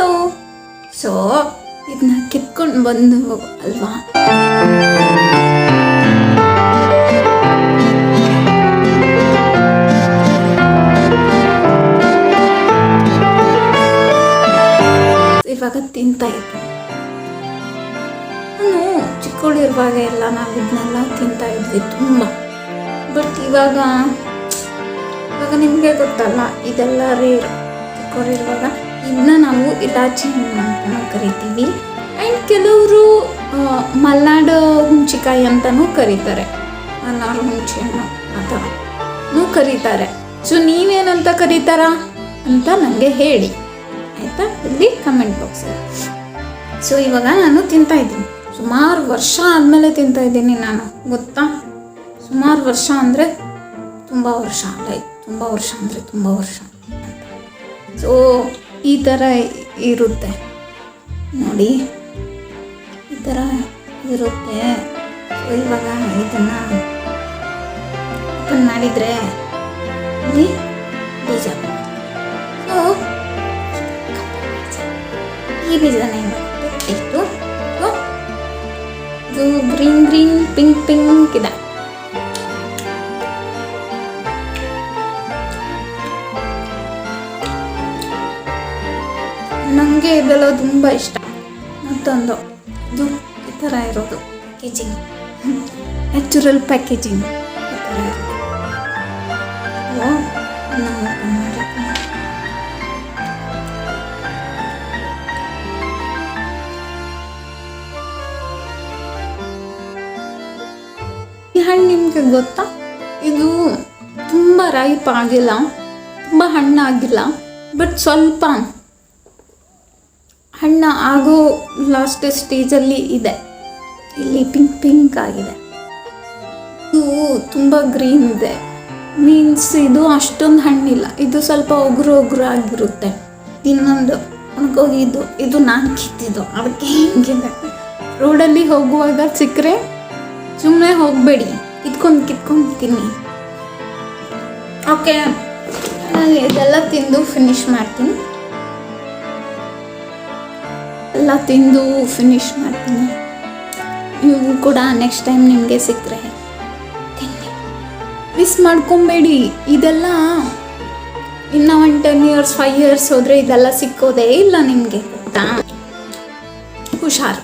ಹೌದು. ಸೊ ಇದನ್ನ ಕಿತ್ಕೊಂಡು ಬಂದು ಅಲ್ವಾ ಇವಾಗ ತಿಂತಾ ಇದ್ದೆ. ನಾನು ಚಿಕ್ಕವಳಿರುವಾಗ ಎಲ್ಲ ನಾವು ಇದನ್ನೆಲ್ಲ ತಿಂತಾ ಇದ್ವಿ ತುಂಬ. ಬಟ್ ಇವಾಗ ನಿಮಗೆ ಗೊತ್ತಲ್ಲ, ಇದೆಲ್ಲ ರೇರ್. ಚಿಕ್ಕವಳಿರುವಾಗ ಇದನ್ನ ನಾವು ಇಲಾಚಿ ಹಣ್ಣು ಅಂತಲೂ ಕರಿತೀವಿ. ಆ್ಯಂಡ್ ಕೆಲವರು ಮಲ್ನಾಡು ಹುಂಚಿಕಾಯಿ ಅಂತಲೂ ಕರೀತಾರೆ. ಮಲ್ನಾಡು ಹುಂಚಿ ಹಣ್ಣು ಆ ಥರನೂ ಕರೀತಾರೆ. ಸೊ ನೀವೇನಂತ ಕರೀತಾರ ಅಂತ ನನಗೆ ಹೇಳಿ ಆಯಿತಾ, ಇಲ್ಲಿ ಕಮೆಂಟ್ ಬಾಕ್ಸಲ್ಲಿ. ಸೊ ಇವಾಗ ನಾನು ತಿಂತಾಯಿದ್ದೀನಿ. ಸುಮಾರು ವರ್ಷ ಆದಮೇಲೆ ತಿಂತಾಯಿದ್ದೀನಿ ನಾನು, ಗೊತ್ತಾ. ಸುಮಾರು ವರ್ಷ ಅಂದರೆ ತುಂಬ ವರ್ಷ, ತುಂಬ ವರ್ಷ ಅಂದರೆ ತುಂಬ ವರ್ಷ. ಸೊ ಈ ಥರ ಇರುತ್ತೆ ನೋಡಿ, ಈ ಥರ ಇರುತ್ತೆ. ಸೊ ಇವಾಗ ಇದನ್ನು ಓಪನ್ ಮಾಡಿದರೆ ಇಲ್ಲಿ ಬೀಜ. ಸೊ ಈ ಬೀಜನ ಏನು ಮಾಡುತ್ತೆ, ಇಷ್ಟು ಇದು ಗ್ರೀನ್ ಪಿಂಕ್ ಇದೆ. ನನಗೆ ಇದೆಲ್ಲ ತುಂಬ ಇಷ್ಟ. ಮತ್ತೊಂದು ಇದು ಈ ಥರ ಇರೋದು ಪ್ಯಾಕೇಜಿಂಗ್, ನ್ಯಾಚುರಲ್ ಪ್ಯಾಕೇಜಿಂಗ್ ಈ ಥರ ಇರೋದು. ಈ ಹಣ್ಣು ನಿಮಗೆ ಗೊತ್ತಾ, ಇದು ತುಂಬ ರೈಪ್ ಆಗಿಲ್ಲ, ತುಂಬ ಹಣ್ಣಾಗಿಲ್ಲ, ಬಟ್ ಸ್ವಲ್ಪ ಹಣ್ಣು ಆಗೋ ಲಾಸ್ಟ್ ಸ್ಟೇಜಲ್ಲಿ ಇದೆ. ಇಲ್ಲಿ ಪಿಂಕ್ ಆಗಿದೆ. ಇದು ತುಂಬ ಗ್ರೀನ್ ಇದೆ, ಮೀನ್ಸ್ ಇದು ಅಷ್ಟೊಂದು ಹಣ್ಣಿಲ್ಲ. ಇದು ಸ್ವಲ್ಪ ಒಗ್ರು ಆಗಿರುತ್ತೆ. ಇನ್ನೊಂದು ಒಣಗೋಗಿದ್ದು, ಇದು ನಾನು ಕಿತ್ತಿದ್ದು, ಅದಕ್ಕೆ ಹಿಂಗಿದೆ. ರೋಡಲ್ಲಿ ಹೋಗುವಾಗ ಸಿಕ್ಕರೆ ಸುಮ್ಮನೆ ಹೋಗಬೇಡಿ, ಕಿತ್ಕೊಂಡು ತಿನ್ನಿ. ಓಕೆ, ನಾನು ಇದೆಲ್ಲ ತಿಂದು ಫಿನಿಶ್ ಮಾಡ್ತೀನಿ. ಎಲ್ಲ ತಿಂದು ಫಿನಿಶ್ ಮಾಡ್ತೀನಿ. ನೀವು ಕೂಡ ನೆಕ್ಸ್ಟ್ ಟೈಮ್ ನಿಮಗೆ ಸಿಕ್ಕರೆ ತಿನ್ನಿ, ಮಿಸ್ ಮಾಡ್ಕೊಬೇಡಿ. ಇದೆಲ್ಲ ಇನ್ನು 1 10 years 5 years ಹೋದರೆ ಇದೆಲ್ಲ ಸಿಕ್ಕೋದೇ ಇಲ್ಲ ನಿಮಗೆ, ಗೊತ್ತಾ. ಹುಷಾರು.